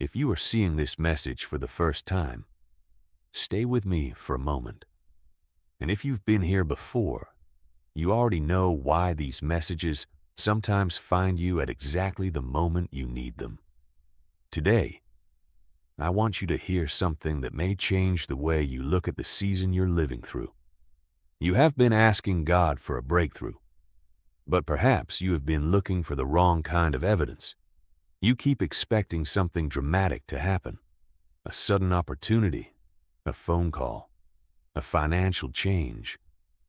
If you are seeing this message for the first time, stay with me for a moment. And if you've been here before, you already know why these messages sometimes find you at exactly the moment you need them. Today, I want you to hear something that may change the way you look at the season you're living through. You have been asking God for a breakthrough, but perhaps you have been looking for the wrong kind of evidence. You keep expecting something dramatic to happen, a sudden opportunity, a phone call, a financial change,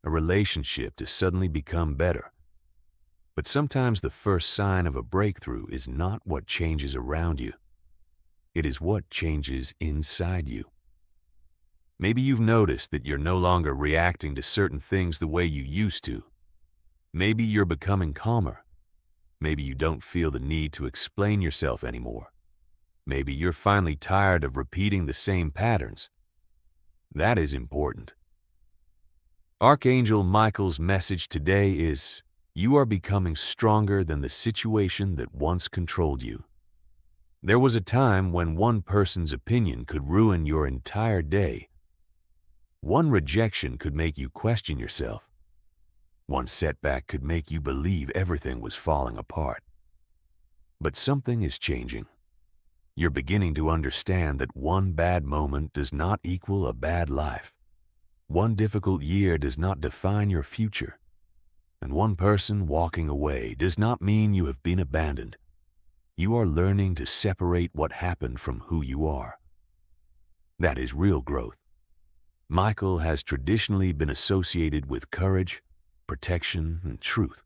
a relationship to suddenly become better. But sometimes the first sign of a breakthrough is not what changes around you. It is what changes inside you. Maybe you've noticed that you're no longer reacting to certain things the way you used to. Maybe you're becoming calmer. Maybe you don't feel the need to explain yourself anymore. Maybe you're finally tired of repeating the same patterns. That is important. Archangel Michael's message today is, you are becoming stronger than the situation that once controlled you. There was a time when one person's opinion could ruin your entire day. One rejection could make you question yourself. One setback could make you believe everything was falling apart. But something is changing. You're beginning to understand that one bad moment does not equal a bad life. One difficult year does not define your future. And one person walking away does not mean you have been abandoned. You are learning to separate what happened from who you are. That is real growth. Michael has traditionally been associated with courage, protection, and truth.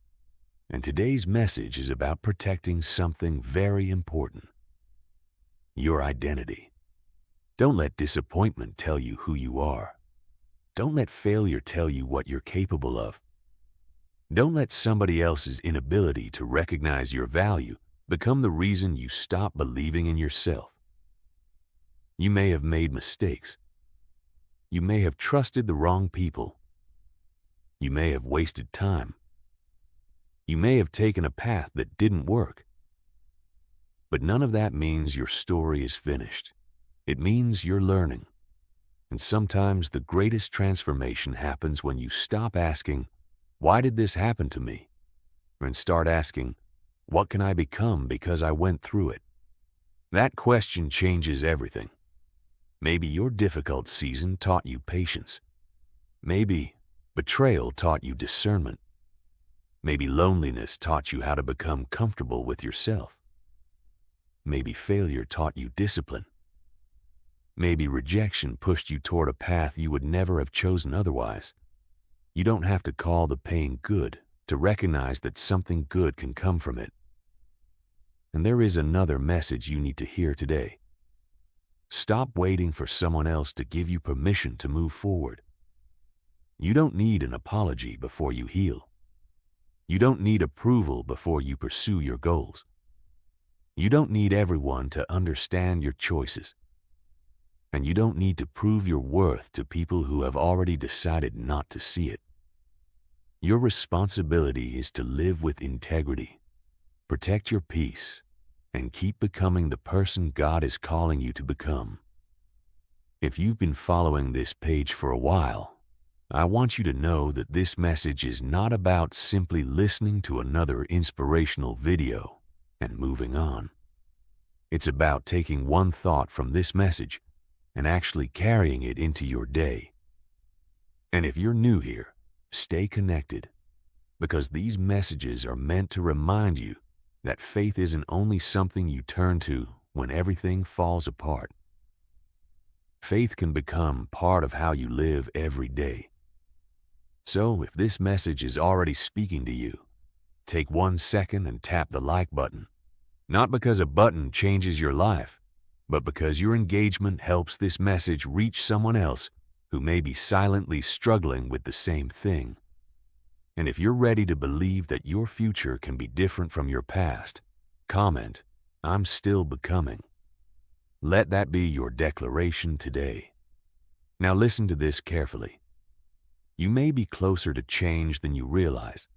And today's message is about protecting something very important: your identity. Don't let disappointment tell you who you are. Don't let failure tell you what you're capable of. Don't let somebody else's inability to recognize your value become the reason you stop believing in yourself. You may have made mistakes. You may have trusted the wrong people. You may have wasted time. You may have taken a path that didn't work. But none of that means your story is finished. It means you're learning. And sometimes the greatest transformation happens when you stop asking, "Why did this happen to me?" and start asking, "What can I become because I went through it?" That question changes everything. Maybe your difficult season taught you patience. Maybe betrayal taught you discernment. Maybe loneliness taught you how to become comfortable with yourself. Maybe failure taught you discipline. Maybe rejection pushed you toward a path you would never have chosen otherwise. You don't have to call the pain good to recognize that something good can come from it. And there is another message you need to hear today. Stop waiting for someone else to give you permission to move forward. You don't need an apology before you heal. You don't need approval before you pursue your goals. You don't need everyone to understand your choices. And you don't need to prove your worth to people who have already decided not to see it. Your responsibility is to live with integrity, protect your peace, and keep becoming the person God is calling you to become. If you've been following this page for a while, I want you to know that this message is not about simply listening to another inspirational video and moving on. It's about taking one thought from this message and actually carrying it into your day. And if you're new here, stay connected, because these messages are meant to remind you that faith isn't only something you turn to when everything falls apart. Faith can become part of how you live every day. So if this message is already speaking to you, take 1 second and tap the like button. Not because a button changes your life, but because your engagement helps this message reach someone else who may be silently struggling with the same thing. And if you're ready to believe that your future can be different from your past, comment, "I'm still becoming." Let that be your declaration today. Now listen to this carefully. You may be closer to change than you realize,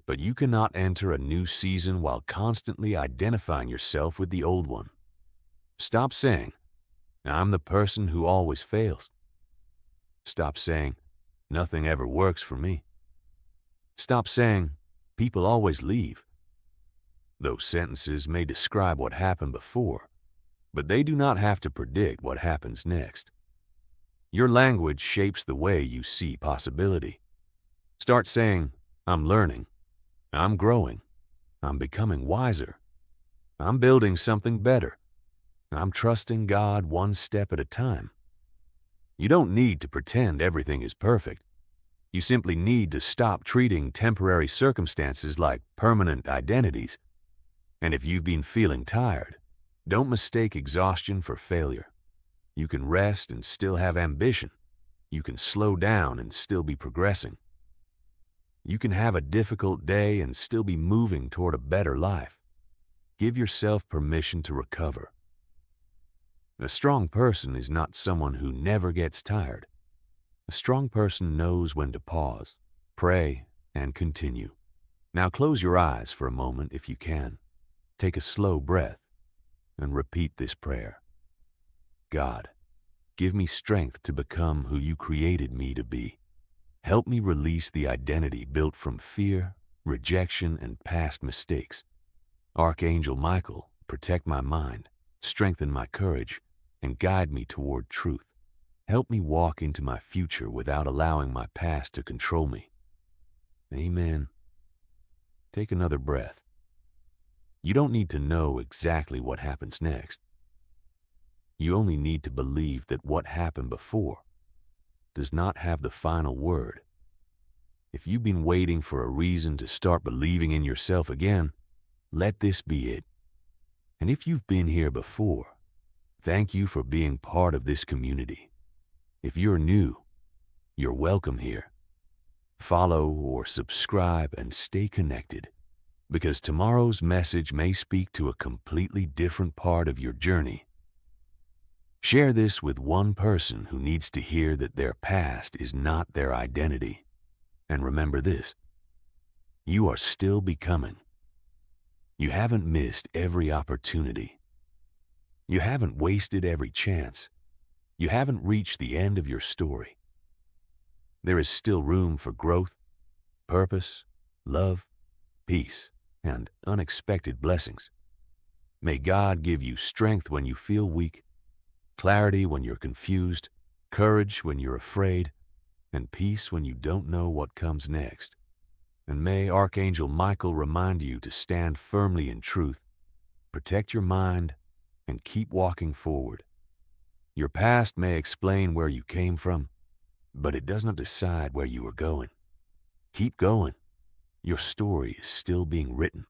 but you cannot enter a new season while constantly identifying yourself with the old one. Stop saying, I'm the person who always fails. Stop saying, nothing ever works for me. Stop saying, people always leave. Those sentences may describe what happened before, but they do not have to predict what happens next. Your language shapes the way you see possibility. Start saying, I'm learning, I'm growing, I'm becoming wiser, I'm building something better, I'm trusting God one step at a time. You don't need to pretend everything is perfect. You simply need to stop treating temporary circumstances like permanent identities. And if you've been feeling tired, don't mistake exhaustion for failure. You can rest and still have ambition. You can slow down and still be progressing. You can have a difficult day and still be moving toward a better life. Give yourself permission to recover. A strong person is not someone who never gets tired. A strong person knows when to pause, pray, and continue. Now close your eyes for a moment if you can. Take a slow breath and repeat this prayer. God, give me strength to become who you created me to be. Help me release the identity built from fear, rejection, and past mistakes. Archangel Michael, protect my mind, strengthen my courage, and guide me toward truth. Help me walk into my future without allowing my past to control me. Amen. Take another breath. You don't need to know exactly what happens next. You only need to believe that what happened before does not have the final word. If you've been waiting for a reason to start believing in yourself again, let this be it. And if you've been here before, thank you for being part of this community. If you're new, you're welcome here. Follow or subscribe and stay connected, because tomorrow's message may speak to a completely different part of your journey. Share this with one person who needs to hear that their past is not their identity. And remember this, you are still becoming. You haven't missed every opportunity. You haven't wasted every chance. You haven't reached the end of your story. There is still room for growth, purpose, love, peace, and unexpected blessings. May God give you strength when you feel weak, clarity when you're confused, courage when you're afraid, and peace when you don't know what comes next. And may Archangel Michael remind you to stand firmly in truth, protect your mind, and keep walking forward. Your past may explain where you came from, but it does not decide where you are going. Keep going. Your story is still being written.